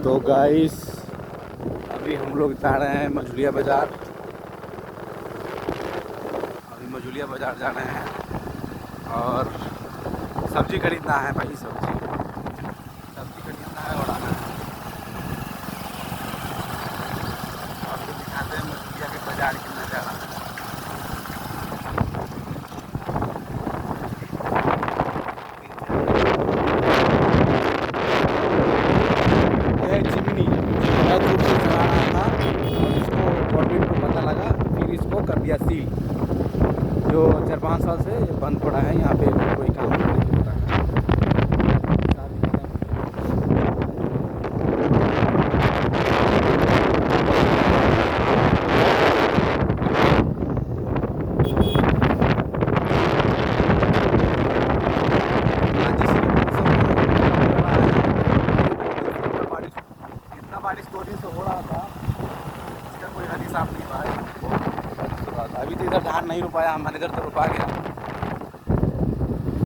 तो गाइस अभी हम लोग जा रहे हैं मझुलिया बाज़ार। अभी मझुलिया बाज़ार जा रहे हैं और सब्ज़ी खरीदना है भाई। सब्ज़ी खरीदना है और आना है। आपको दिखाते हैं मझुलिया के बाज़ार की नज़ारा। यह है चिमनी बहुत दूर से चला रहा था और इसको गवर्नमेंट को पता लगा, फिर इसको कर दिया सील। जो 4-5 साल से बंद पड़ा है, यहाँ पे कोई काम नहीं होता है। शादी इतना बारिश 2 दिन से हो रहा था, इसका कोई हद हिसाब नहीं भाई। बहुत बारिश हो रहा था। अभी तो इधर धान नहीं रोपाया, हमारे इधर तो रोपा गया।